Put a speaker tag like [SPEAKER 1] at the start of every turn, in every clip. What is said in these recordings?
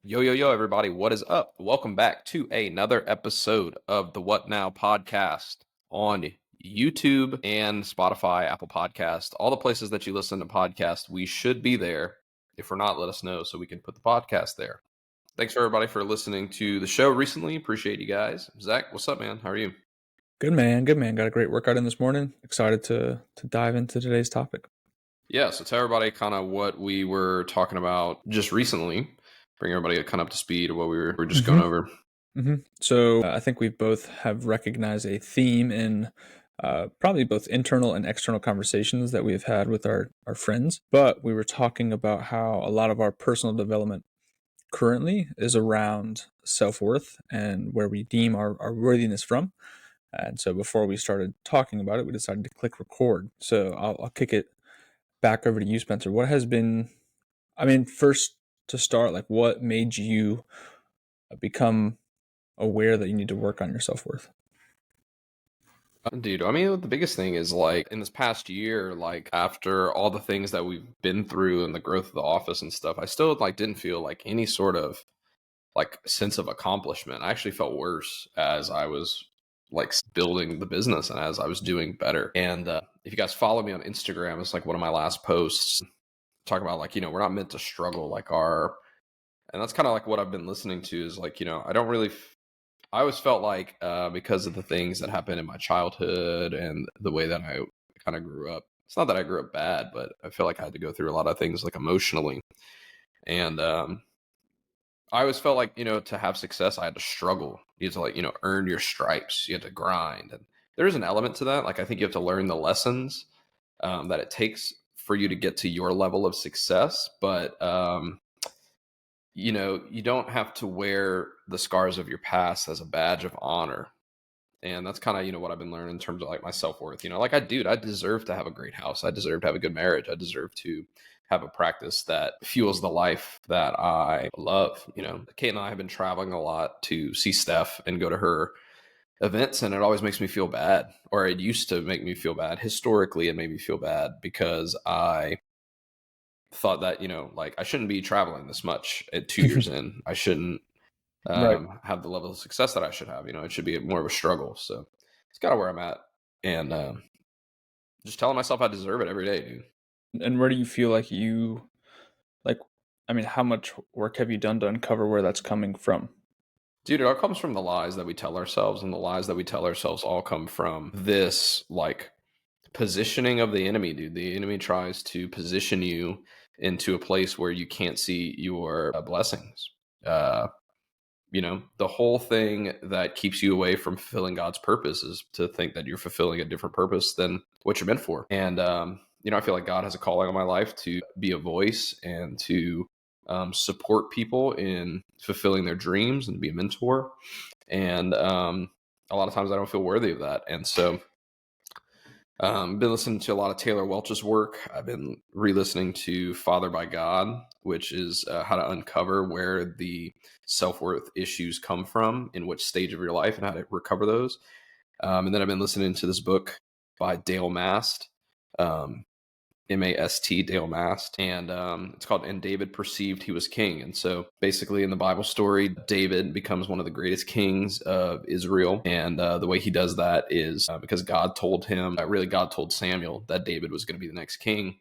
[SPEAKER 1] Yo, yo, yo, everybody, what is up? Welcome back to another episode of the What Now podcast on YouTube and Spotify, Apple Podcast, all the places that you listen to podcasts. We should be there. If we're not, let us know so we can put the podcast there. Thanks, everybody, for listening to the show recently. Appreciate you guys. Zach, what's up, man? How are you?
[SPEAKER 2] Good man, good man. Got a great workout in this morning. Excited to dive into today's topic.
[SPEAKER 1] Yeah, so tell everybody kind of what we were talking about just recently. Bring everybody kind of up to speed of what we were just going over.
[SPEAKER 2] So I think we both have recognized a theme in probably both internal and external conversations that we've had with our friends. But we were talking about how a lot of our personal development currently is around self-worth and where we deem our worthiness from. And so before we started talking about it, we decided to click record. So I'll kick it back over to you, Spencer. What has been, first to start, like what made you become aware that you need to work on your self-worth?
[SPEAKER 1] Dude, I mean, the biggest thing is like in this past year, like after all the things that we've been through and the growth of the office and stuff, I still like didn't feel like any sort of like sense of accomplishment. I actually felt worse as I was like building the business and as I was doing better. And if you guys follow me on Instagram, it's like one of my last posts talk about like, we're not meant to struggle like and that's kind of like what I've been listening to is like, I always felt like because of the things that happened in my childhood and the way that I kind of grew up, it's not that I grew up bad, but I feel like I had to go through a lot of things like emotionally. And I always felt like, to have success, I had to struggle. You had to like, earn your stripes. You had to grind. And there is an element to that. Like, I think you have to learn the lessons that it takes for you to get to your level of success. But you don't have to wear the scars of your past as a badge of honor. And that's kind of, what I've been learning in terms of like my self-worth. Like I deserve to have a great house. I deserve to have a good marriage. I deserve to have a practice that fuels the life that I love. Kate and I have been traveling a lot to see Steph and go to her events, and it always makes me feel bad, or it used to make me feel bad. Historically, it made me feel bad because I thought that like I shouldn't be traveling this much at 2 years in. I shouldn't
[SPEAKER 2] Right.
[SPEAKER 1] have the level of success that I should have. It should be more of a struggle. So it's kind of where I'm at, and just telling myself I deserve it every day, dude.
[SPEAKER 2] And where do you feel like how much work have you done to uncover where that's coming from?
[SPEAKER 1] Dude, it all comes from the lies that we tell ourselves, and the lies that we tell ourselves all come from this like positioning of the enemy, dude. The enemy tries to position you into a place where you can't see your blessings. The whole thing that keeps you away from fulfilling God's purpose is to think that you're fulfilling a different purpose than what you're meant for. And, I feel like God has a calling on my life to be a voice and to support people in fulfilling their dreams and be a mentor. And a lot of times I don't feel worthy of that. And so I've been listening to a lot of Taylor Welch's work. I've been re-listening to Father by God, which is how to uncover where the self-worth issues come from, in which stage of your life, and how to recover those. And then I've been listening to this book by Dale Mast, M-A-S-T, Dale Mast, and it's called And David Perceived He Was King. And so basically in the Bible story, David becomes one of the greatest kings of Israel. And the way he does that is because God told him, God told Samuel that David was going to be the next king.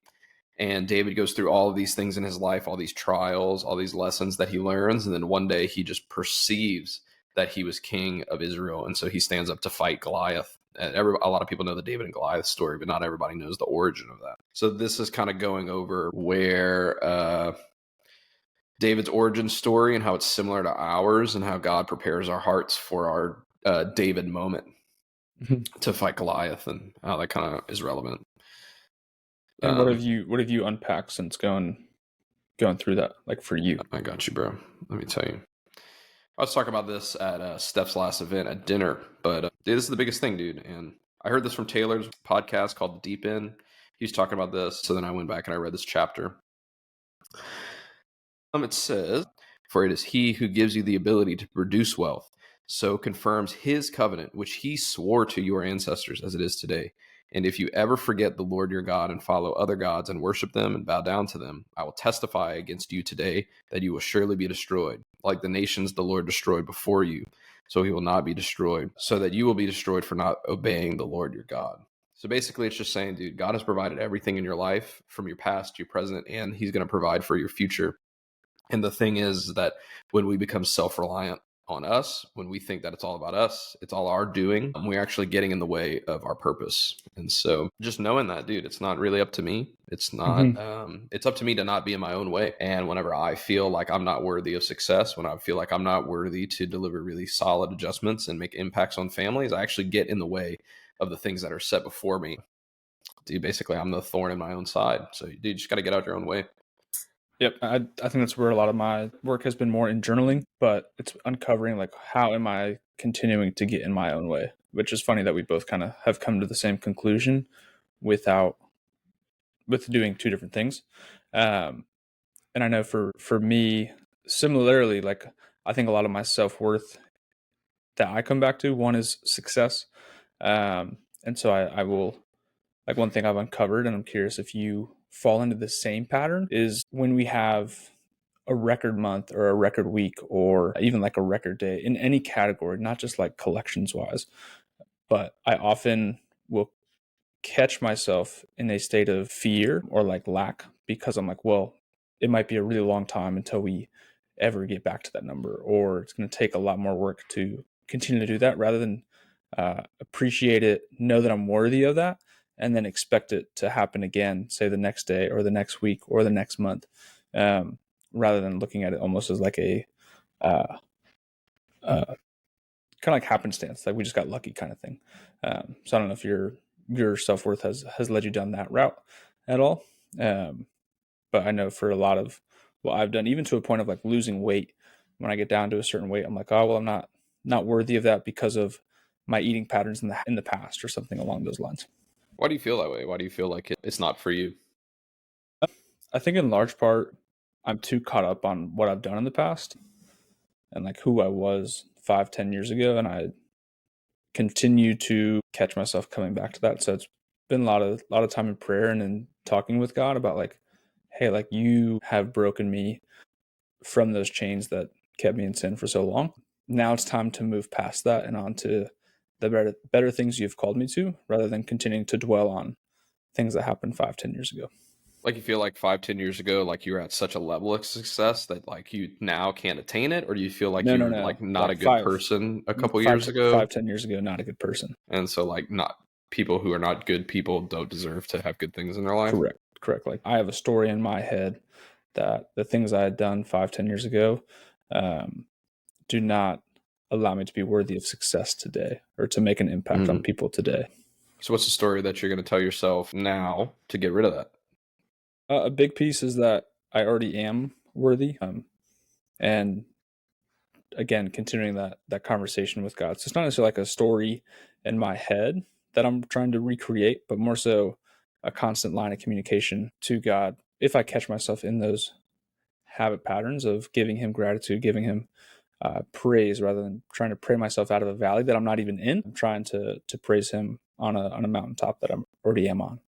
[SPEAKER 1] And David goes through all of these things in his life, all these trials, all these lessons that he learns. And then one day he just perceives that he was king of Israel. And so he stands up to fight Goliath. And a lot of people know the David and Goliath story, but not everybody knows the origin of that. So this is kind of going over where David's origin story and how it's similar to ours, and how God prepares our hearts for our David moment to fight Goliath, and how that kind of is relevant.
[SPEAKER 2] And what have you unpacked since going through that, like for you?
[SPEAKER 1] I got you, bro. Let me tell you. I was talking about this at Steph's last event at dinner, but dude, this is the biggest thing, dude. And I heard this from Taylor's podcast called The Deep End. He was talking about this. So then I went back and I read this chapter. It says, "For it is he who gives you the ability to produce wealth, so confirms his covenant, which he swore to your ancestors as it is today. And if you ever forget the Lord your God and follow other gods and worship them and bow down to them, I will testify against you today that you will surely be destroyed. Like the nations the Lord destroyed before you, so he will not be destroyed, so that you will be destroyed for not obeying the Lord your God. So basically, it's just saying, dude, God has provided everything in your life from your past to your present, and he's going to provide for your future. And the thing is that when we become self-reliant on us, when we think that it's all about us, it's all our doing, we're actually getting in the way of our purpose. And so just knowing that, dude, it's not really up to me. It's not, it's up to me to not be in my own way. And whenever I feel like I'm not worthy of success, when I feel like I'm not worthy to deliver really solid adjustments and make impacts on families, I actually get in the way of the things that are set before me. Dude, basically, I'm the thorn in my own side. So, dude, you just got to get out your own way.
[SPEAKER 2] Yep. I think that's where a lot of my work has been more in journaling, but it's uncovering like how am I continuing to get in my own way, which is funny that we both kind of have come to the same conclusion with doing two different things. And I know for me, similarly, like I think a lot of my self-worth that I come back to, one is success. And so I will, like one thing I've uncovered, and I'm curious if you fall into the same pattern, is when we have a record month or a record week or even like a record day in any category, not just like collections wise, but I often will catch myself in a state of fear or like lack because I'm like, well, it might be a really long time until we ever get back to that number, or it's going to take a lot more work to continue to do that rather than appreciate it, know that I'm worthy of that, and then expect it to happen again, say the next day or the next week or the next month, rather than looking at it almost as like a uh, kind of like happenstance, like we just got lucky kind of thing. So I don't know if your self-worth has led you down that route at all. But I know for a lot of what I've done, even to a point of like losing weight, when I get down to a certain weight, I'm like, oh, well, I'm not worthy of that because of my eating patterns in the past or something along those lines.
[SPEAKER 1] Why do you feel that way? Why do you feel like it's not for you?
[SPEAKER 2] I think in large part, I'm too caught up on what I've done in the past and like who I was 5-10 years ago. And I continue to catch myself coming back to that. So it's been a lot of time in prayer and in talking with God about like, hey, like you have broken me from those chains that kept me in sin for so long. Now it's time to move past that and on to the better things you've called me to, rather than continuing to dwell on things that happened 5-10 years ago.
[SPEAKER 1] Like you feel like 5-10 years ago, like you were at such a level of success that like you now can't attain it, or do you feel like
[SPEAKER 2] No,
[SPEAKER 1] you
[SPEAKER 2] no,
[SPEAKER 1] were
[SPEAKER 2] no.
[SPEAKER 1] like not a
[SPEAKER 2] Like
[SPEAKER 1] good person a couple
[SPEAKER 2] five,
[SPEAKER 1] years ago?
[SPEAKER 2] 5-10 years ago, not a good person.
[SPEAKER 1] And so like not people who are not good people don't deserve to have good things in their life.
[SPEAKER 2] Correct. Like I have a story in my head that the things I had done 5-10 years ago um, do not allow me to be worthy of success today or to make an impact on people today.
[SPEAKER 1] So what's the story that you're going to tell yourself now to get rid of that?
[SPEAKER 2] A big piece is that I already am worthy. And again, continuing that conversation with God. So it's not necessarily like a story in my head that I'm trying to recreate, but more so a constant line of communication to God. If I catch myself in those habit patterns of giving him gratitude, giving him praise, rather than trying to pray myself out of a valley that I'm not even in, I'm trying to praise him on a mountaintop that I'm already am on.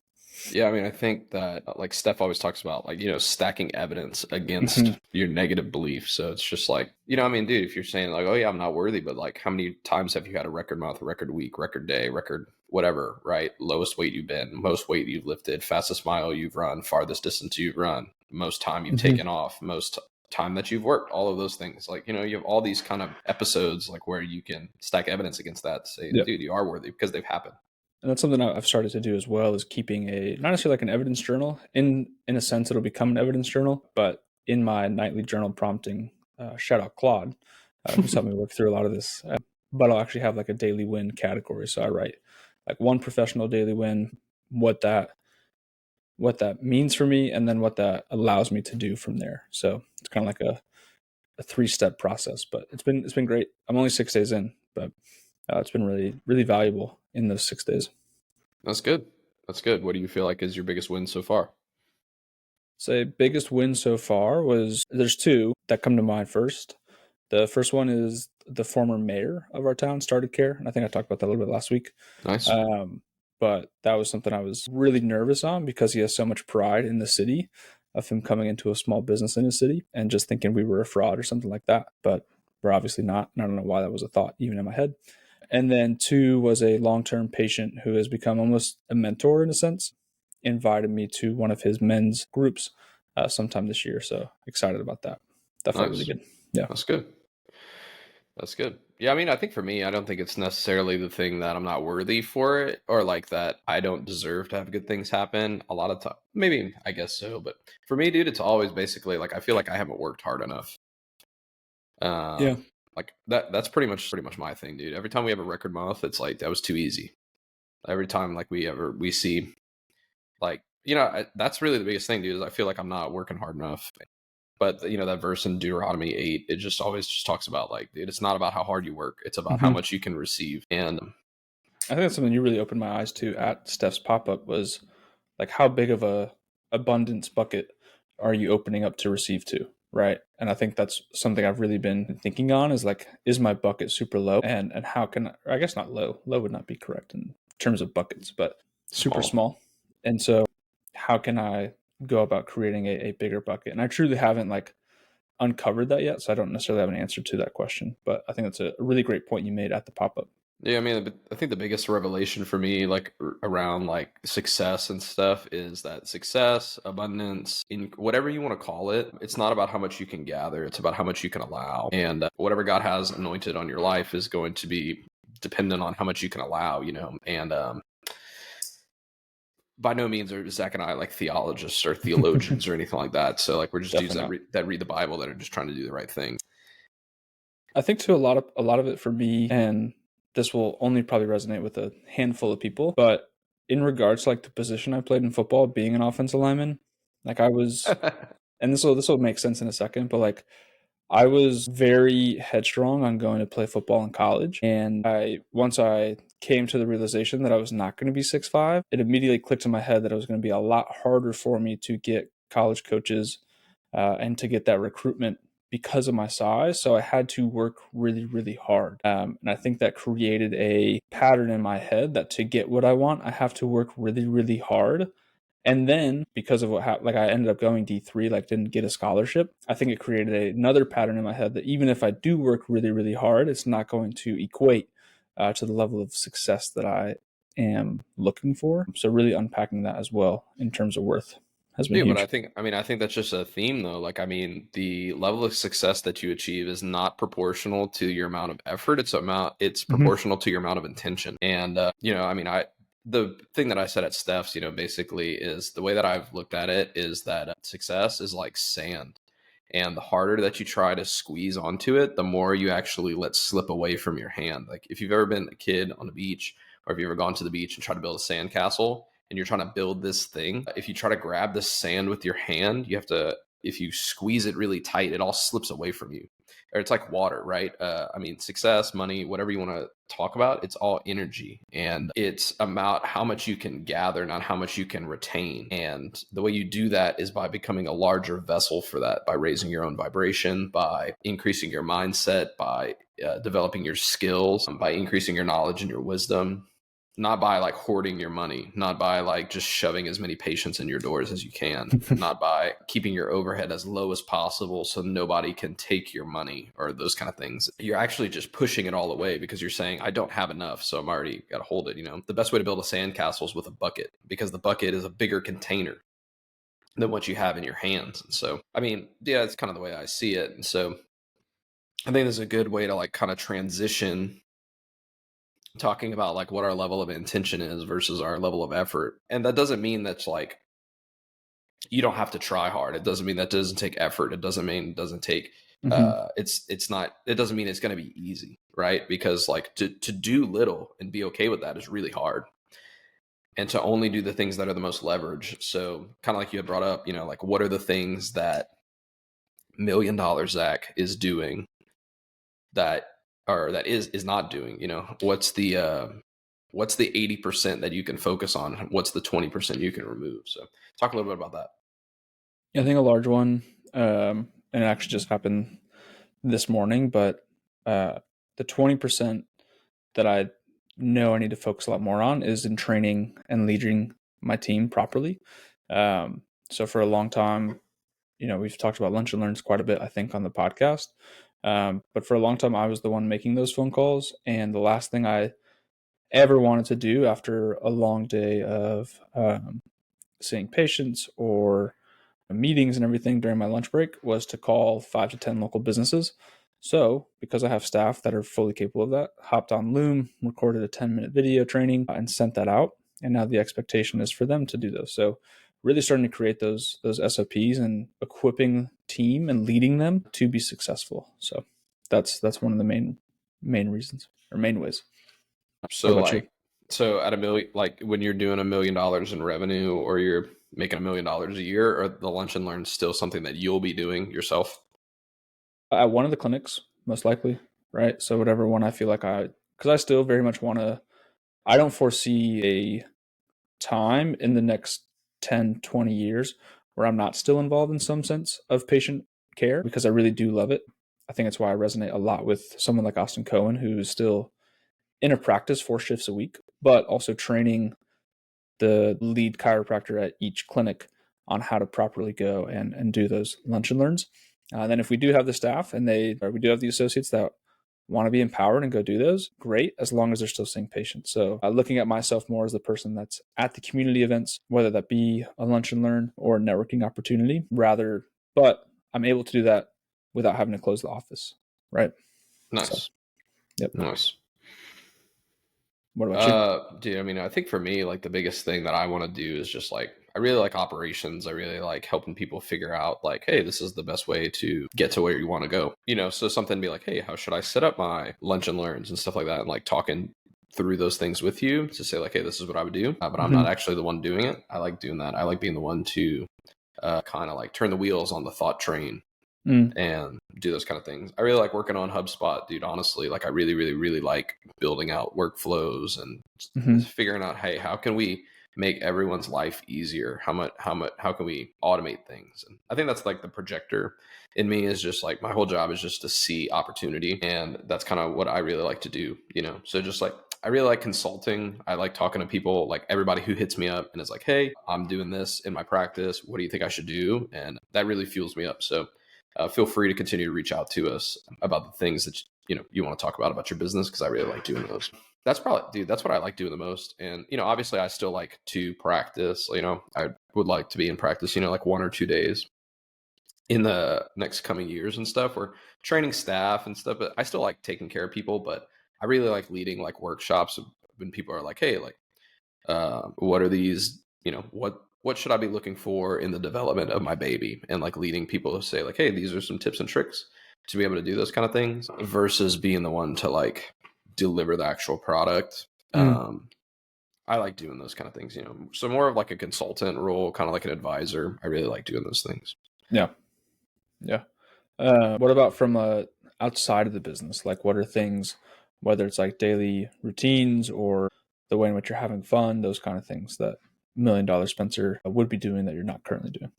[SPEAKER 1] Yeah, I mean, I think that like Steph always talks about like, stacking evidence against your negative beliefs. So it's just like, I mean, dude, if you're saying like, oh yeah, I'm not worthy, but like how many times have you had a record month, record week, record day, record whatever, right? Lowest weight you've been, most weight you've lifted, fastest mile you've run, farthest distance you've run, most time you've taken off, most time that you've worked, all of those things. Like, you have all these kind of episodes like where you can stack evidence against that to say, dude, you are worthy because they've happened.
[SPEAKER 2] And that's something I've started to do as well, is keeping not necessarily like an evidence journal. In a sense, it'll become an evidence journal, but in my nightly journal prompting, shout out Claude, who's helped me work through a lot of this. But I'll actually have like a daily win category. So I write like one professional daily win, what that means for me, and then what that allows me to do from there. So it's kind of like a 3-step process, but it's been great. I'm only 6 days in, but it's been really, really valuable in those 6 days.
[SPEAKER 1] That's good. That's good. What do you feel like is your biggest win so far?
[SPEAKER 2] So biggest win so far was, there's two that come to mind first. The first one is the former mayor of our town started care, and I think I talked about that a little bit last week.
[SPEAKER 1] Nice.
[SPEAKER 2] But that was something I was really nervous on because he has so much pride in the city. of him coming into a small business in his city and just thinking we were a fraud or something like that. But we're obviously not. And I don't know why that was a thought even in my head. And then 2 was a long-term patient who has become almost a mentor in a sense, invited me to one of his men's groups sometime this year. So excited about that. That felt really
[SPEAKER 1] Nice.
[SPEAKER 2] good. Yeah.
[SPEAKER 1] That's good. That's good. Yeah, I mean, I think for me, I don't think it's necessarily the thing that I'm not worthy for it or like that I don't deserve to have good things happen. A lot of time, maybe I guess so, but for me, dude, it's always basically like I feel like I haven't worked hard enough.
[SPEAKER 2] Yeah.
[SPEAKER 1] Like that's pretty much my thing, dude. Every time we have a record month, it's like that was too easy. Every time like we see like that's really the biggest thing, dude, is I feel like I'm not working hard enough. But that verse in Deuteronomy 8, it just always just talks about like, dude, it's not about how hard you work, it's about how
[SPEAKER 2] Mm-hmm.
[SPEAKER 1] much you can receive. And
[SPEAKER 2] I think that's something you really opened my eyes to at Steph's pop-up was like how big of a abundance bucket are you opening up to receive to, right? And I think that's something I've really been thinking on is like, is my bucket super low? And how can I guess not low. Low would not be correct in terms of buckets, but super
[SPEAKER 1] small.
[SPEAKER 2] small. And so how can I go about creating a bigger bucket? And I truly haven't like uncovered that yet. So I don't necessarily have an answer to that question. But I think that's a really great point you made at the pop-up.
[SPEAKER 1] Yeah, I mean, I think the biggest revelation for me, like around like success and stuff, is that success, abundance, in whatever you want to call it, it's not about how much you can gather; it's about how much you can allow. And whatever God has anointed on your life is going to be dependent on how much you can allow. And by no means are Zach and I like theologists or theologians or anything like that. So like we're just dudes
[SPEAKER 2] Definitely not.
[SPEAKER 1] that read the Bible that are just trying to do the right thing.
[SPEAKER 2] I think too a lot of it for me, and this will only probably resonate with a handful of people, but in regards to like the position I played in football, being an offensive lineman, like I was, and this will make sense in a second, but like I was very headstrong on going to play football in college, and once I came to the realization that I was not going to be 6'5", it immediately clicked in my head that it was going to be a lot harder for me to get college coaches and to get that recruitment because of my size. So I had to work really, really hard. And I think that created a pattern in my head that to get what I want, I have to work really, really hard. And then because of what happened, like I ended up going D3, like didn't get a scholarship. I think it created another pattern in my head that even if I do work really, really hard, it's not going to equate to the level of success that I am looking for. So really unpacking that as well in terms of worth has been
[SPEAKER 1] Yeah, but
[SPEAKER 2] huge.
[SPEAKER 1] I think that's just a theme though. Like, I mean, the level of success that you achieve is not proportional to your amount of effort. It's
[SPEAKER 2] Mm-hmm.
[SPEAKER 1] proportional to your amount of intention. And, I mean, the thing that I said at Steph's, basically is the way that I've looked at it is that success is like sand. And the harder that you try to squeeze onto it, the more you actually let slip away from your hand. Like if you've ever been a kid on the beach, or if you've ever gone to the beach and tried to build a sandcastle, and you're trying to build this thing, if you try to grab the sand with your hand, if you squeeze it really tight, it all slips away from you. Or it's like water, right? I mean, success, money, whatever you want to talk about, it's all energy. And it's about how much you can gather, not how much you can retain. And the way you do that is by becoming a larger vessel for that, by raising your own vibration, by increasing your mindset, by developing your skills, by increasing your knowledge and your wisdom, not by like hoarding your money, not by like just shoving as many patients in your doors as you can, not by keeping your overhead as low as possible so nobody can take your money or those kind of things. You're actually just pushing it all away because you're saying, I don't have enough, so I'm already got to hold it. The best way to build a sandcastle is with a bucket because the bucket is a bigger container than what you have in your hands. And so, I mean, yeah, it's kind of the way I see it. And so I think there's a good way to like kind of transition talking about like what our level of intention is versus our level of effort. And that doesn't mean that's like you don't have to try hard. It doesn't mean that doesn't take effort. It doesn't mean it doesn't take
[SPEAKER 2] Mm-hmm.
[SPEAKER 1] it's not it doesn't mean it's going to be easy, right? Because like to do little and be okay with that is really hard. And to only do the things that are the most leverage. So kind of like you had brought up, like what are the things that $1 million Zach is doing that or that is not doing, what's the 80% that you can focus on, what's the 20% you can remove. So talk a little bit about that.
[SPEAKER 2] I think a large one, and it actually just happened this morning, but the 20% that I know I need to focus a lot more on is in training and leading my team properly. So for a long time, we've talked about lunch and learns quite a bit, I think, on the podcast. But for a long time, I was the one making those phone calls. And the last thing I ever wanted to do after a long day of seeing patients or meetings and everything during my lunch break was to call 5 to 10 local businesses. So, because I have staff that are fully capable of that, hopped on Loom, recorded a 10-minute video training, and sent that out. And now the expectation is for them to do those. So, really starting to create those SOPs and equipping team and leading them to be successful. So, that's one of the main reasons or main ways. What
[SPEAKER 1] So
[SPEAKER 2] about you?
[SPEAKER 1] like, so at a million, like when you're doing $1 million in revenue or you're making $1 million a year, or the lunch and learn still something that you'll be doing yourself?
[SPEAKER 2] At one of the clinics, most likely, right? So whatever one I feel like because I still very much want to, I don't foresee a time in the next 10, 20 years where I'm not still involved in some sense of patient care because I really do love it. I think that's why I resonate a lot with someone like Austin Cohen, who's still in a practice 4 shifts a week, but also training the lead chiropractor at each clinic on how to properly go and do those lunch and learns. Then if we do have the staff and we do have the associates that want to be empowered and go do those, great, as long as they're still seeing patients. So looking at myself more as the person that's at the community events, whether that be a lunch and learn or a networking opportunity, but I'm able to do that without having to close the office, right? So,
[SPEAKER 1] Nice.
[SPEAKER 2] yep.
[SPEAKER 1] Nice.
[SPEAKER 2] What about you?
[SPEAKER 1] Dude, I mean, I think for me, like the biggest thing that I want to do is just like, I really like operations. I really like helping people figure out like, hey, this is the best way to get to where you want to go. So something to be like, hey, how should I set up my lunch and learns and stuff like that? And like talking through those things with you to say like, hey, this is what I would do. But I'm not actually the one doing it. I like doing that. I like being the one to kind of like turn the wheels on the thought train and do those kind of things. I really like working on HubSpot, dude. Honestly, like I really, really, really like building out workflows and figuring out, hey, how can we make everyone's life easier? How can we automate things? And I think that's like the projector in me is just like my whole job is just to see opportunity, and that's kind of what I really like to do. So just like I really like consulting. I like talking to people, like everybody who hits me up and is like, hey, I'm doing this in my practice. What do you think I should do? And that really fuels me up. So feel free to continue to reach out to us about the things that you want to talk about your business, because I really like doing those. That's probably, dude, that's what I like doing the most. And obviously I still like to practice. I would like to be in practice like 1 or 2 days in the next coming years and stuff. We're training staff and stuff, but I still like taking care of people. But I really like leading like workshops when people are like, hey, like what are these, what should I be looking for in the development of my baby, and like leading people to say like, hey, these are some tips and tricks to be able to do those kind of things, versus being the one to like deliver the actual product. I like doing those kind of things, so more of like a consultant role, kind of like an advisor. I really like doing those things.
[SPEAKER 2] Yeah. What about from outside of the business? Like, what are things, whether it's like daily routines or the way in which you're having fun, those kind of things that $1 million Spencer would be doing that you're not currently doing?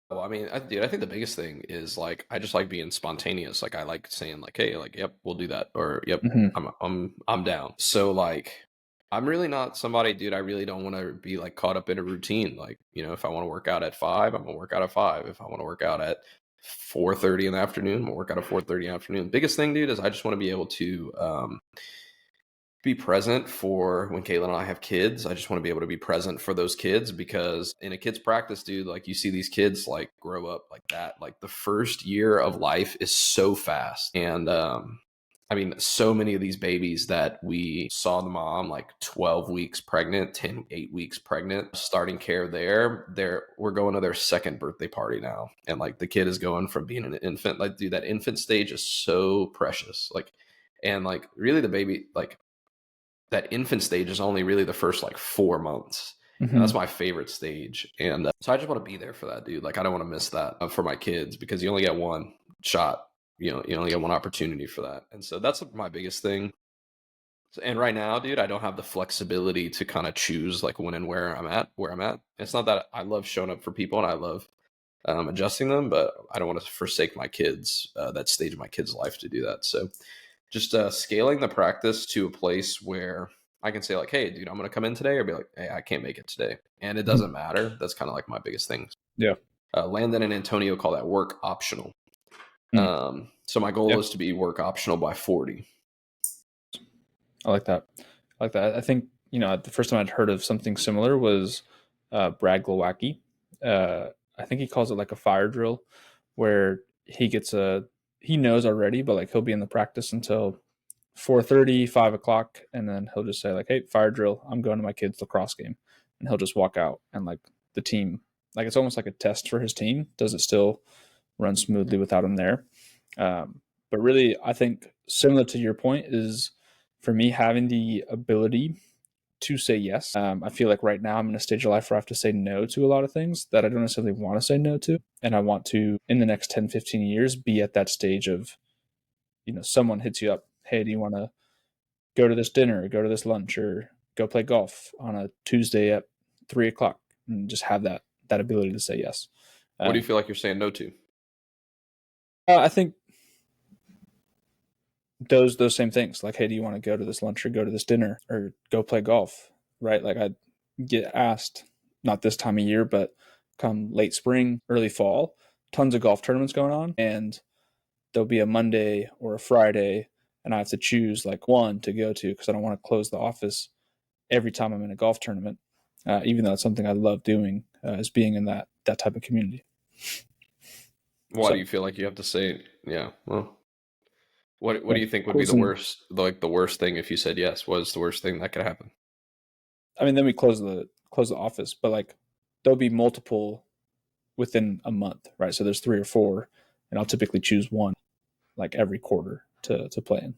[SPEAKER 1] Well, I mean, dude, I think the biggest thing is like I just like being spontaneous. Like I like saying like, "Hey, like, yep, we'll do that," or "Yep, I'm down." So like, I'm really not somebody, dude. I really don't want to be like caught up in a routine. Like, if I want to work out at 5, I'm gonna work out at 5. If I want to work out at 4:30 in the afternoon, I'm gonna work out at 4:30 in the afternoon. Biggest thing, dude, is I just want to be able to be present for when Caitlin and I have kids. I just want to be able to be present for those kids, because in a kid's practice, dude, like you see these kids like grow up like that. Like the first year of life is so fast. And I mean, so many of these babies that we saw the mom like 12 weeks pregnant, 8 weeks pregnant, starting care we're going to their second birthday party now. And like the kid is going from being an infant, like, dude, that infant stage is so precious. Like, and like really the baby, like that infant stage is only really the first like 4 months. And that's my favorite stage. And so I just want to be there for that, dude. Like, I don't want to miss that for my kids, because you only get one shot, you only get one opportunity for that. And so that's my biggest thing. And right now, dude, I don't have the flexibility to kind of choose like when and where I'm at. It's not that I love showing up for people and I love adjusting them, but I don't want to forsake my kids, that stage of my kids' life, to do that. So just scaling the practice to a place where I can say like, hey, dude, I'm going to come in today, or be like, hey, I can't make it today. And it doesn't matter. That's kind of like my biggest thing.
[SPEAKER 2] Yeah.
[SPEAKER 1] Landon and Antonio call that work optional. So my goal is to be work optional by 40.
[SPEAKER 2] I like that. I think, the first time I'd heard of something similar was Brad Glowacki. I think he calls it like a fire drill, where he knows already, but like he'll be in the practice until 4:30, 5 o'clock, and then he'll just say like, "Hey, fire drill, I'm going to my kid's lacrosse game," and he'll just walk out, and like the team, like it's almost like a test for his team. Does it still run smoothly without him there? But really, I think similar to your point is for me having the ability to say yes. I feel like right now I'm in a stage of life where I have to say no to a lot of things that I don't necessarily want to say no to. And I want to, in the next 10, 15 years, be at that stage of, someone hits you up. Hey, do you want to go to this dinner, or go to this lunch, or go play golf on a Tuesday at 3 o'clock? And just have that ability to say yes.
[SPEAKER 1] What do you feel like you're saying no to?
[SPEAKER 2] I think those same things, like, hey, do you want to go to this lunch, or go to this dinner, or go play golf, right? Like I get asked, not this time of year, but come late spring, early fall, tons of golf tournaments going on, and there'll be a Monday or a Friday, and I have to choose like one to go to because I don't want to close the office every time I'm in a golf tournament, even though it's something I love doing, is being in that type of community.
[SPEAKER 1] Why do you feel like you have to say, yeah, well, what do you think would be the worst thing if you said yes? What is the worst thing that could happen?
[SPEAKER 2] I mean, then we close the office, but like there'll be multiple within a month, right? So there's 3 or 4, and I'll typically choose one like every quarter to play in.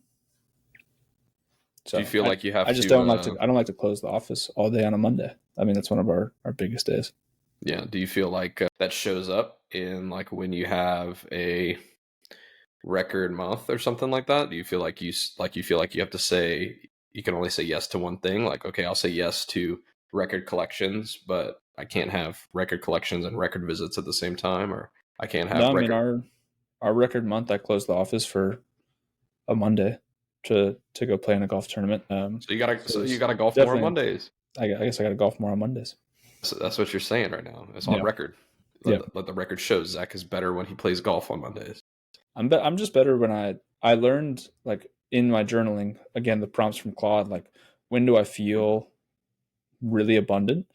[SPEAKER 2] So
[SPEAKER 1] do you feel like you have
[SPEAKER 2] I just don't like to I don't like to close the office all day on a Monday. I mean, that's one of our biggest days.
[SPEAKER 1] Yeah. Do you feel like that shows up in like when you have a record month or something like that? Do you feel like you have to say, you can only say yes to one thing? Like, okay, I'll say yes to record collections, but I can't have record collections and record visits at the same time, or I can't have
[SPEAKER 2] No, I mean our record month, I closed the office for a Monday to go play in a golf tournament.
[SPEAKER 1] So you gotta golf more on Mondays.
[SPEAKER 2] I guess I got to golf more on Mondays.
[SPEAKER 1] So that's what you're saying right now. It's on record. Let the record show Zach is better when he plays golf on Mondays.
[SPEAKER 2] I'm just better when I learned, like in my journaling, again, the prompts from Claude, like when do I feel really abundant?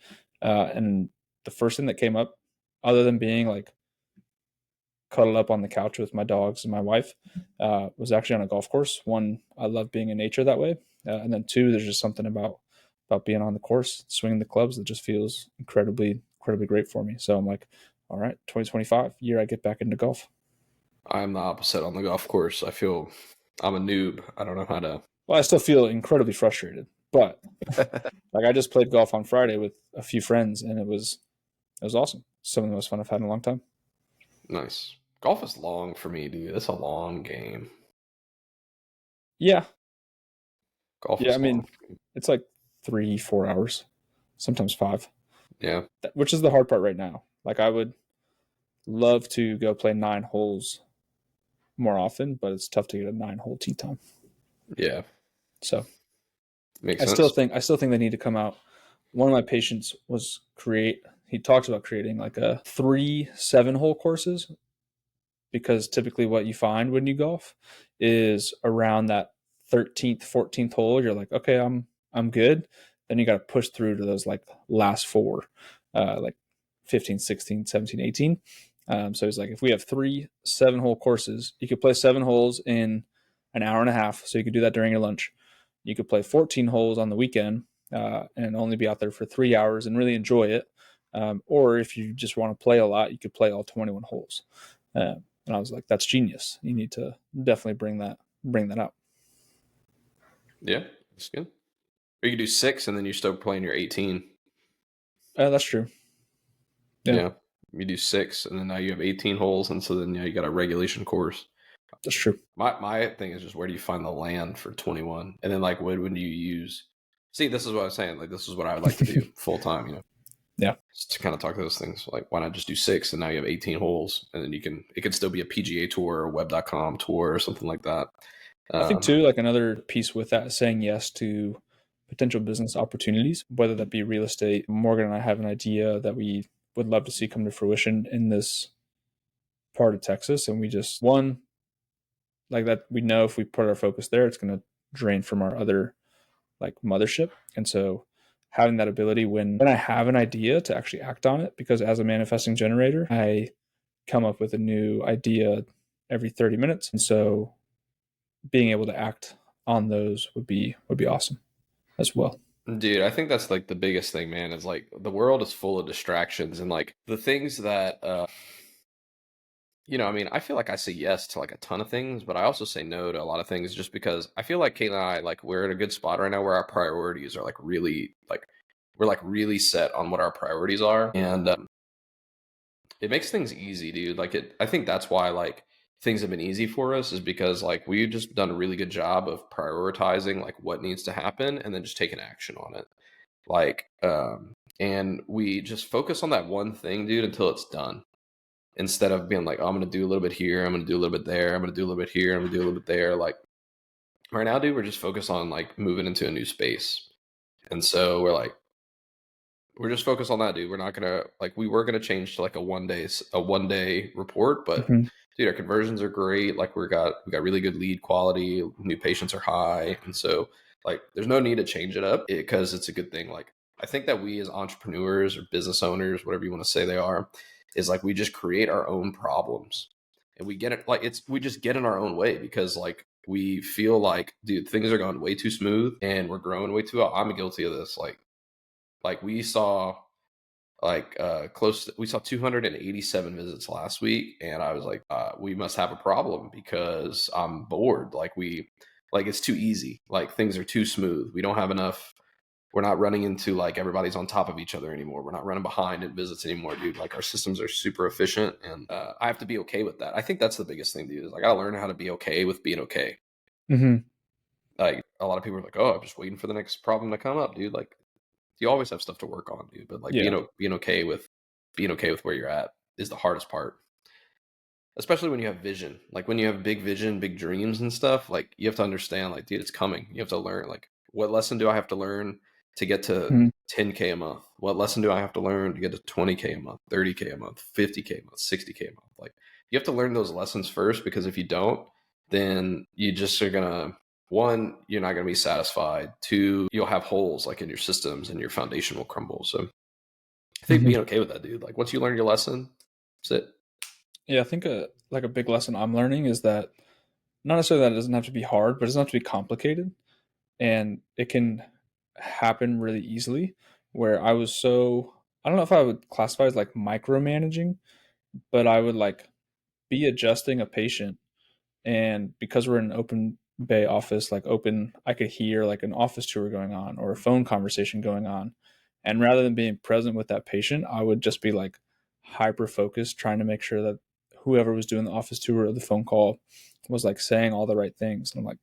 [SPEAKER 2] And the first thing that came up, other than being like cuddled up on the couch with my dogs and my wife, was actually on a golf course. One, I love being in nature that way, and then 2, there's just something about being on the course, swinging the clubs, that just feels incredibly great for me. So I'm like, all right, 2025 year, I get back into golf.
[SPEAKER 1] I'm the opposite on the golf course. I feel I'm a noob. I don't know how to.
[SPEAKER 2] Well, I still feel incredibly frustrated, but like I just played golf on Friday with a few friends, and it was awesome. Some of the most fun I've had in a long time.
[SPEAKER 1] Nice. Golf is long for me, dude. It's a long game.
[SPEAKER 2] Yeah.
[SPEAKER 1] Golf
[SPEAKER 2] is long. It's like 3-4 hours, sometimes 5.
[SPEAKER 1] Yeah.
[SPEAKER 2] Which is the hard part right now. Like I would love to go play 9 holes more often, but it's tough to get a 9-hole tee time.
[SPEAKER 1] Yeah.
[SPEAKER 2] So
[SPEAKER 1] makes
[SPEAKER 2] sense. I still think they need to come out. One of my patients he talks about creating like a 3 7-hole courses, because typically what you find when you golf is around that 13th, 14th hole, you're like, okay, I'm good. Then you got to push through to those like last 4, like 15, 16, 17, 18. So he's like, if we have 3 7-hole courses, you could play 7 holes in an hour and a half. So you could do that during your lunch. You could play 14 holes on the weekend, and only be out there for 3 hours and really enjoy it. Or if you just want to play a lot, you could play all 21 holes. And I was like, that's genius. You need to definitely bring that up.
[SPEAKER 1] Yeah, that's good. Or you could do 6 and then you start playing your 18.
[SPEAKER 2] That's true.
[SPEAKER 1] Yeah. You do 6 and then now you have 18 holes, and so then you got a regulation course.
[SPEAKER 2] That's true.
[SPEAKER 1] My thing is just, where do you find the land for 21? And then like when do you use? See, this is what I was saying. Like, this is what I would like to do full time.
[SPEAKER 2] Yeah.
[SPEAKER 1] Just to kind of talk to those things. Like, why not just do 6 and now you have 18 holes, and then it can still be a PGA tour or web.com tour or something like that.
[SPEAKER 2] I think too, like another piece with that is saying yes to potential business opportunities, whether that be real estate. Morgan and I have an idea that we would love to see come to fruition in this part of Texas. And we just, one, like that, we know if we put our focus there, it's going to drain from our other like mothership. And so having that ability when I have an idea to actually act on it, because as a manifesting generator, I come up with a new idea every 30 minutes. And so being able to act on those would be awesome as well.
[SPEAKER 1] Dude, I think that's like the biggest thing, man, is like the world is full of distractions and like the things that I mean, I feel like I say yes to like a ton of things, but I also say no to a lot of things just because I feel like Kate and I, like, we're in a good spot right now where our priorities are like really, like, we're like really set on what our priorities are. And it makes things easy, dude. I think that's why like things have been easy for us is because like we've just done a really good job of prioritizing like what needs to happen and then just taking action on it. Like, and we just focus on that one thing, dude, until it's done instead of being like, oh, I'm going to do a little bit here, I'm going to do a little bit there, I'm going to do a little bit here, I'm going to do a little bit there. Like right now, dude, we're just focused on like moving into a new space. And so we're just focused on that, dude. We're not going to like, we were going to change to like a 1 day report, but
[SPEAKER 2] Mm-hmm.
[SPEAKER 1] dude, our conversions are great. Like we got really good lead quality, new patients are high. And so like, there's no need to change it up because it's a good thing. Like, I think that we as entrepreneurs or business owners, whatever you want to say they are, is like we just create our own problems and we get it like we just get in our own way because like we feel like, dude, things are going way too smooth and we're growing way too well. I'm guilty of this. Like we saw we saw 287 visits last week and I was like, we must have a problem because I'm bored. Like it's too easy. Like things are too smooth. We don't have enough. We're not running into like everybody's on top of each other anymore. We're not running behind in visits anymore, dude. Like our systems are super efficient and I have to be okay with that. I think that's the biggest thing, dude, is I gotta learn how to be okay with being okay.
[SPEAKER 2] Mm-hmm.
[SPEAKER 1] Like a lot of people are like, oh, I'm just waiting for the next problem to come up, dude. Like you always have stuff to work on, dude. But like
[SPEAKER 2] Yeah.
[SPEAKER 1] being okay with where you're at is the hardest part. Especially when you have vision. Like when you have big vision, big dreams and stuff, like you have to understand, like, dude, it's coming. You have to learn, like, what lesson do I have to learn to get to
[SPEAKER 2] Mm-hmm.
[SPEAKER 1] 10K a month? What lesson do I have to learn to get to 20K a month, 30K a month, 50K a month, 60K a month? Like you have to learn those lessons first because if you don't, then you just are gonna, one, you're not gonna be satisfied. Two, you'll have holes like in your systems and your foundation will crumble. So I think
[SPEAKER 2] Mm-hmm.
[SPEAKER 1] being okay with that, dude. Like once you learn your lesson, that's it.
[SPEAKER 2] Yeah, I think a big lesson I'm learning is that not necessarily that it doesn't have to be hard, but it doesn't have to be complicated, and it can happen really easily. Where I don't know if I would classify as like micromanaging, but I would like be adjusting a patient, and because we're in an open bay office, like open, I could hear like an office tour going on or a phone conversation going on, and rather than being present with that patient, I would just be like hyper focused, trying to make sure that whoever was doing the office tour or the phone call was like saying all the right things. And I'm like,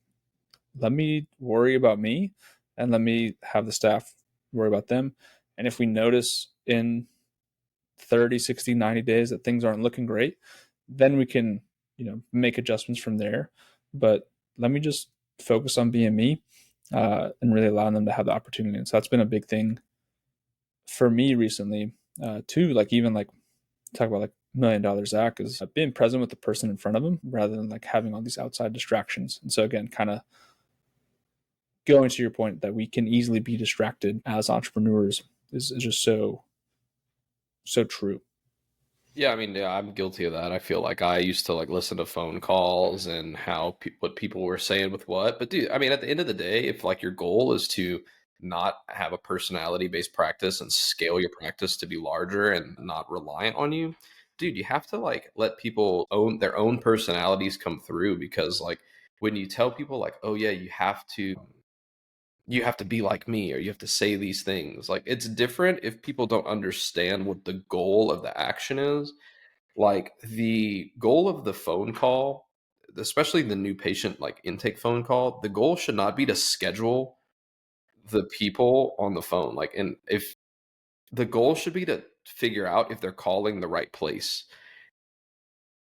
[SPEAKER 2] let me worry about me and let me have the staff worry about them. And if we notice in 30, 60, 90 days that things aren't looking great, then we can, make adjustments from there. But let me just focus on being me, and really allowing them to have the opportunity. And so that's been a big thing for me recently, too. Like even like talk about like $1 million Zach is being present with the person in front of him rather than like having all these outside distractions. And so again, kind of going to your point that we can easily be distracted as entrepreneurs is just so true.
[SPEAKER 1] Yeah, I mean, yeah, I'm guilty of that. I feel like I used to like listen to phone calls and how what people were saying with what. But dude, I mean, at the end of the day, if like your goal is to not have a personality based practice and scale your practice to be larger and not reliant on you, dude, you have to like let people own their own personalities come through because like when you tell people like, oh yeah, you have to be like me or you have to say these things, like it's different if people don't understand what the goal of the action is. Like the goal of the phone call, especially the new patient like intake phone call, the goal should not be to schedule the people on the phone. Like, and if the goal should be to figure out if they're calling the right place,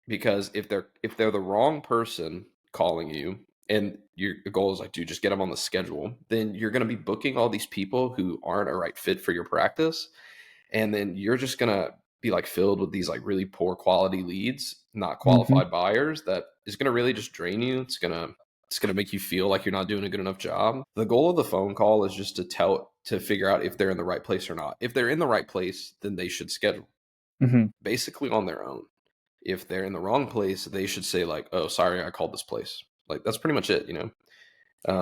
[SPEAKER 1] because if they're the wrong person calling you and your goal is like, dude, just get them on the schedule, then you're going to be booking all these people who aren't a right fit for your practice, and then you're just going to be like filled with these like really poor quality leads, not
[SPEAKER 2] Mm-hmm.
[SPEAKER 1] qualified buyers, that is going to really just drain you. It's going to make you feel like you're not doing a good enough job. The goal of the phone call is just to figure out if they're in the right place or not. If they're in the right place, then they should schedule
[SPEAKER 2] Mm-hmm.
[SPEAKER 1] basically on their own. If they're in the wrong place, they should say like, "Oh, sorry, I called this place." Like that's pretty much it, you know.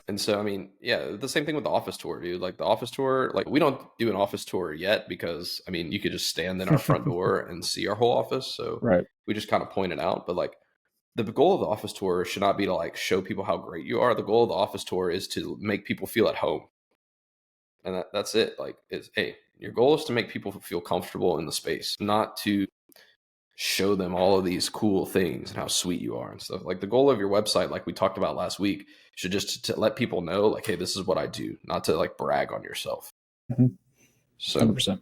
[SPEAKER 1] And so, I mean, yeah, the same thing with the office tour, dude. Like the office tour, like we don't do an office tour yet because, I mean, you could just stand in our front door and see our whole office. So
[SPEAKER 2] Right.
[SPEAKER 1] we just kind of point it out. But like the goal of the office tour should not be to like show people how great you are. The goal of the office tour is to make people feel at home. And that's it. Like, hey, your goal is to make people feel comfortable in the space, not to show them all of these cool things and how sweet you are and stuff. Like the goal of your website, like we talked about last week, should just to let people know, like, hey, this is what I do, not to like brag on yourself.
[SPEAKER 2] Mm-hmm.
[SPEAKER 1] So
[SPEAKER 2] 100%.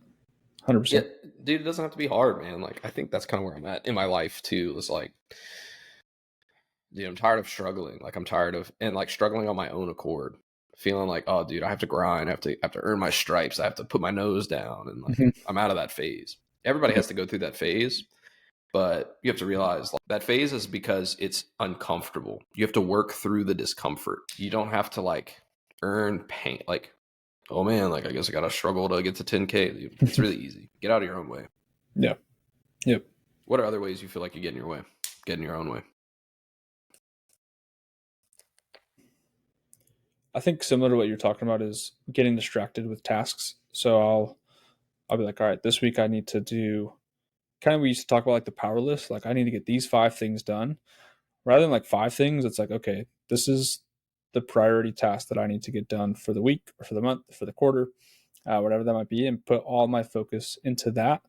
[SPEAKER 1] yeah,
[SPEAKER 2] 100%.
[SPEAKER 1] dude, it doesn't have to be hard, man. Like I think that's kind of where I'm at in my life too. It's like, dude, I'm tired of struggling. Like I'm tired of and like struggling on my own accord. Feeling like, oh, dude, I have to grind. I have to earn my stripes. I have to put my nose down, and like
[SPEAKER 2] Mm-hmm.
[SPEAKER 1] I'm out of that phase. Everybody has to go through that phase. But you have to realize like, that phase is because it's uncomfortable. You have to work through the discomfort. You don't have to like earn pain. Like, oh man, like I guess I gotta struggle to get to 10K. It's really easy. Get out of your own way.
[SPEAKER 2] Yeah. Yep.
[SPEAKER 1] What are other ways you feel like you get in your way? Get in your own way.
[SPEAKER 2] I think similar to what you're talking about is getting distracted with tasks. So I'll be like, all right, this week I need to do kind of we used to talk about like the power list. Like I need to get these 5 things done. Rather than like 5 things, it's like, okay, this is the priority task that I need to get done for the week or for the month, for the quarter, whatever that might be, and put all my focus into that.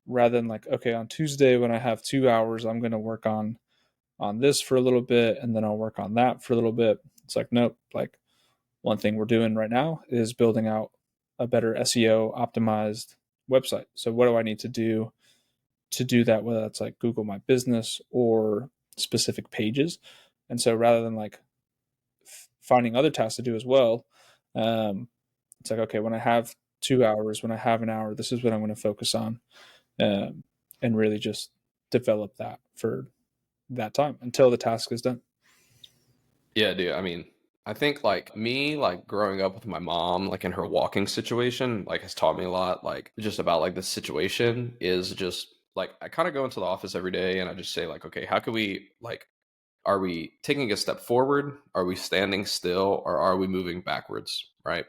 [SPEAKER 2] Rather than like, okay, on Tuesday when I have 2 hours, I'm going to work on this for a little bit, and then I'll work on that for a little bit. It's like, nope. Like one thing we're doing right now is building out a better SEO optimized website. So what do I need to do that, whether that's like Google My Business or specific pages? And so rather than like finding other tasks to do as well, it's like, okay, when I have 2 hours, when I have an hour, this is what I'm going to focus on, um, and really just develop that for that time until the task is done.
[SPEAKER 1] Yeah, dude. I mean, I think like me, like growing up with my mom, like in her walking situation, like has taught me a lot. Like just about like the situation is just like I kind of go into the office every day and I just say like, okay, how can we like are we taking a step forward? Are we standing still or are we moving backwards? Right.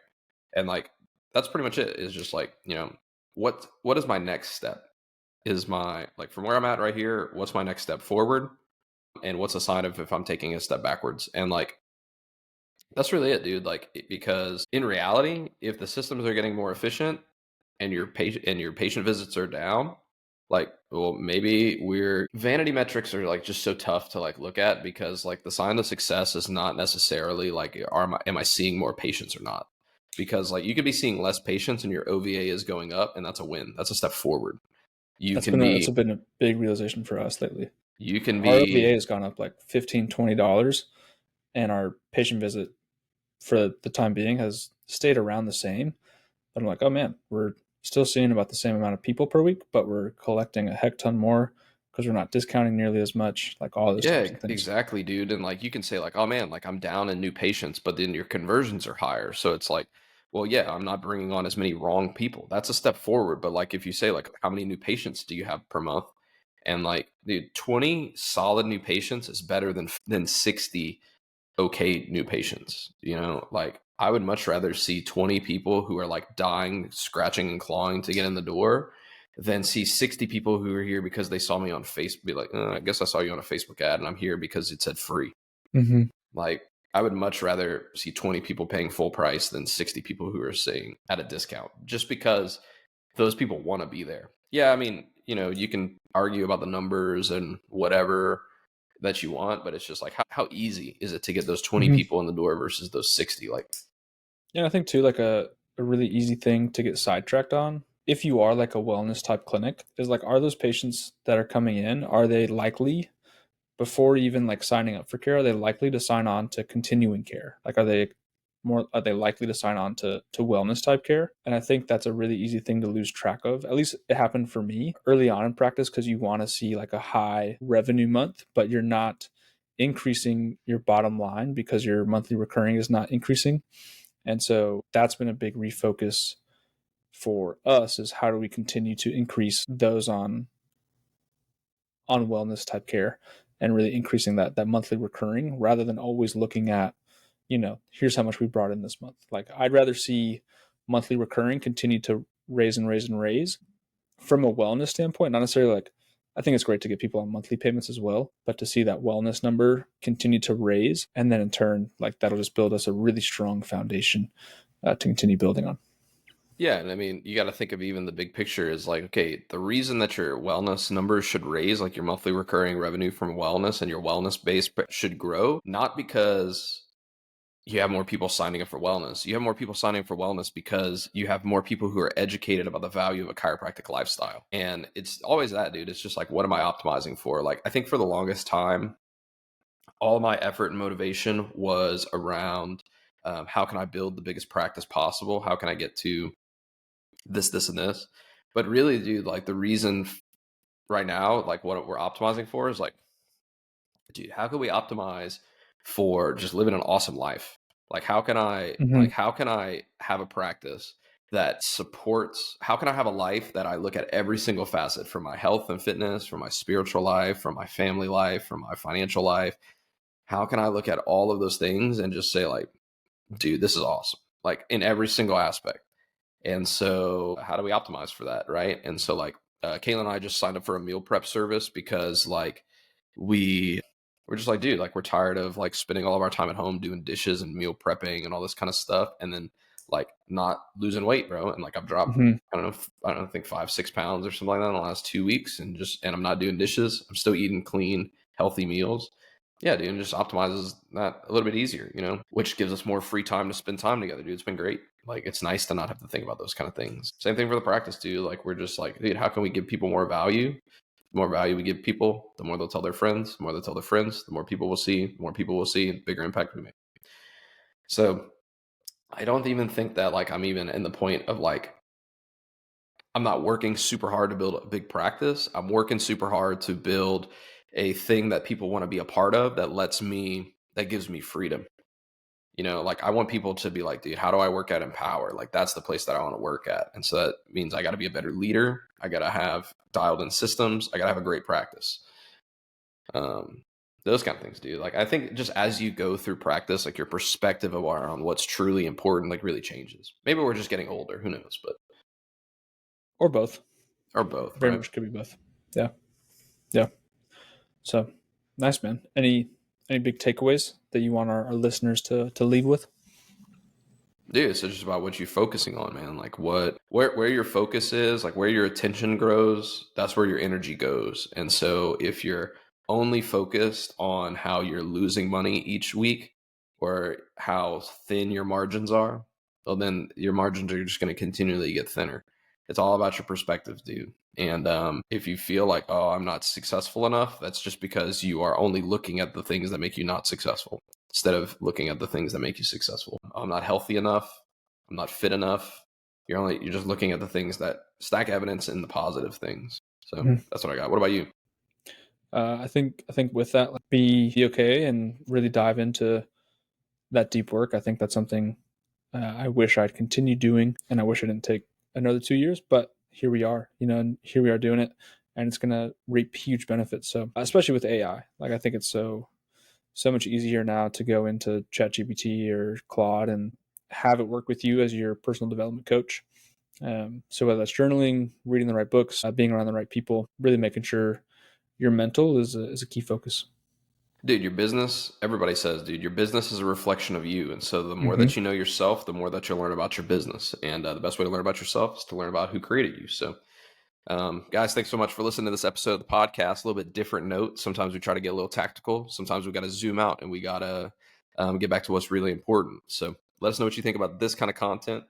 [SPEAKER 1] And like that's pretty much it. Is just like, you know, what is my next step? Is my like from where I'm at right here, what's my next step forward? And what's a sign of if I'm taking a step backwards? And like that's really it, dude. Like because in reality, if the systems are getting more efficient and your patient visits are down, like well maybe we're vanity metrics are like just so tough to like look at because like the sign of success is not necessarily like am I seeing more patients or not? Because like you could be seeing less patients and your OVA is going up and that's a win. That's a step forward. You
[SPEAKER 2] That's
[SPEAKER 1] can
[SPEAKER 2] been
[SPEAKER 1] be
[SPEAKER 2] a big realization for us lately.
[SPEAKER 1] you can
[SPEAKER 2] Our OVA
[SPEAKER 1] be
[SPEAKER 2] has gone up like $15-$20, and our patient visit for the time being has stayed around the same. But I'm like, oh man, we're still seeing about the same amount of people per week, but we're collecting a heck ton more because we're not discounting nearly as much, like all those
[SPEAKER 1] yeah,
[SPEAKER 2] types of things.
[SPEAKER 1] exactly, dude. And like you can say like, "Oh man, like I'm down in new patients," but then your conversions are higher. So it's like, well, yeah, I'm not bringing on as many wrong people. That's a step forward. But like if you say like, how many new patients do you have per month? And like, dude, 20 solid new patients is better than 60 okay new patients. You know, like I would much rather see 20 people who are like dying, scratching and clawing to get in the door than see 60 people who are here because they saw me on Facebook. Be like, I guess I saw you on a Facebook ad and I'm here because it said free.
[SPEAKER 2] Mm-hmm.
[SPEAKER 1] Like I would much rather see 20 people paying full price than 60 people who are saying at a discount just because those people want to be there. Yeah, I mean, you know, you can argue about the numbers and whatever that you want, but it's just like how easy is it to get those 20
[SPEAKER 2] Mm-hmm.
[SPEAKER 1] people in the door versus those 60? Like,
[SPEAKER 2] Yeah, I think too, like a really easy thing to get sidetracked on, if you are like a wellness type clinic, is like, are those patients that are coming in, are they likely before even like signing up for care, are they likely to sign on to continuing care? Like, are they more are they likely to sign on to wellness type care. And I think that's a really easy thing to lose track of. At least it happened for me early on in practice, because you want to see like a high revenue month, but you're not increasing your bottom line because your monthly recurring is not increasing. And so that's been a big refocus for us, is how do we continue to increase those on wellness type care, and really increasing that monthly recurring, rather than always looking at, here's how much we brought in this month. Like, I'd rather see monthly recurring continue to raise and raise and raise from a wellness standpoint. Not necessarily like, I think it's great to get people on monthly payments as well, but to see that wellness number continue to raise, and then in turn, like, that'll just build us a really strong foundation to continue building on.
[SPEAKER 1] Yeah, and I mean, you got to think of even the big picture is like, okay, the reason that your wellness numbers should raise, like your monthly recurring revenue from wellness and your wellness base should grow, not because you have more people signing up for wellness. You have more people signing up for wellness because you have more people who are educated about the value of a chiropractic lifestyle. And it's always that, dude. It's just like, what am I optimizing for? Like, I think for the longest time, all my effort and motivation was around how can I build the biggest practice possible? How can I get to this, and this? But really, dude, like the reason right now, like what we're optimizing for is like, dude, how can we optimize for just living an awesome life? Like, how can I have a practice that supports, how can I have a life that I look at every single facet, from my health and fitness, from my spiritual life, from my family life, from my financial life? How can I look at all of those things and just say like, dude, this is awesome, like in every single aspect? And so how do we optimize for that, right? And so like Kayla and I just signed up for a meal prep service because like we're just like, dude, like we're tired of like spending all of our time at home doing dishes and meal prepping and all this kind of stuff, and then like not losing weight, bro. And like I've dropped, I don't think 5-6 pounds or something like that in the last 2 weeks, and I'm not doing dishes. I'm still eating clean, healthy meals. Yeah, dude, and just optimizes that a little bit easier, which gives us more free time to spend time together, dude. It's been great. Like, it's nice to not have to think about those kind of things. Same thing for the practice, dude. Like, we're just like, dude, how can we give people more value? The more value we give people, the more they'll tell their friends. The more they'll tell their friends, the more people will see. The more people will see, the bigger impact we make. So I don't even think that like I'm even in the point of like, I'm not working super hard to build a big practice. I'm working super hard to build a thing that people want to be a part of, that gives me freedom. Like I want people to be like, dude, how do I work at Empower? Like that's the place that I want to work at. And so that means I got to be a better leader. I got to have dialed in systems. I got to have a great practice. Those kind of things, dude. Like I think just as you go through practice, like your perspective on what's truly important, like really changes. Maybe we're just getting older. Who knows? But
[SPEAKER 2] Or both. Very
[SPEAKER 1] right?
[SPEAKER 2] much could be both. Yeah. Yeah. So nice, man. Any big takeaways that you want our listeners to leave with?
[SPEAKER 1] Dude, it's just about what you're focusing on, man. Like where your focus is, like where your attention grows, that's where your energy goes. And so if you're only focused on how you're losing money each week or how thin your margins are, well, then your margins are just going to continually get thinner. It's all about your perspective, dude. And if you feel like, oh, I'm not successful enough, that's just because you are only looking at the things that make you not successful instead of looking at the things that make you successful. I'm not healthy enough. I'm not fit enough. You're just looking at the things that stack evidence in the positive things. So that's what I got. What about you?
[SPEAKER 2] I think with that, like, be okay and really dive into that deep work. I think that's something I wish I'd continue doing, and I wish I didn't take another 2 years. But here we are, and here we are doing it, and it's gonna reap huge benefits. So especially with AI, like I think it's so much easier now to go into ChatGPT or Claude and have it work with you as your personal development coach. So whether that's journaling, reading the right books, being around the right people, really making sure your mental is a key focus.
[SPEAKER 1] Dude, your business, everybody says, dude, your business is a reflection of you. And so the more that you know yourself, the more that you'll learn about your business. And the best way to learn about yourself is to learn about who created you. So, guys, thanks so much for listening to this episode of the podcast. A little bit different note. Sometimes we try to get a little tactical. Sometimes we got to zoom out and we got to get back to what's really important. So let us know what you think about this kind of content.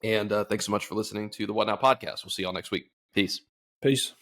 [SPEAKER 1] And thanks so much for listening to the What Now podcast. We'll see y'all next week. Peace.
[SPEAKER 2] Peace.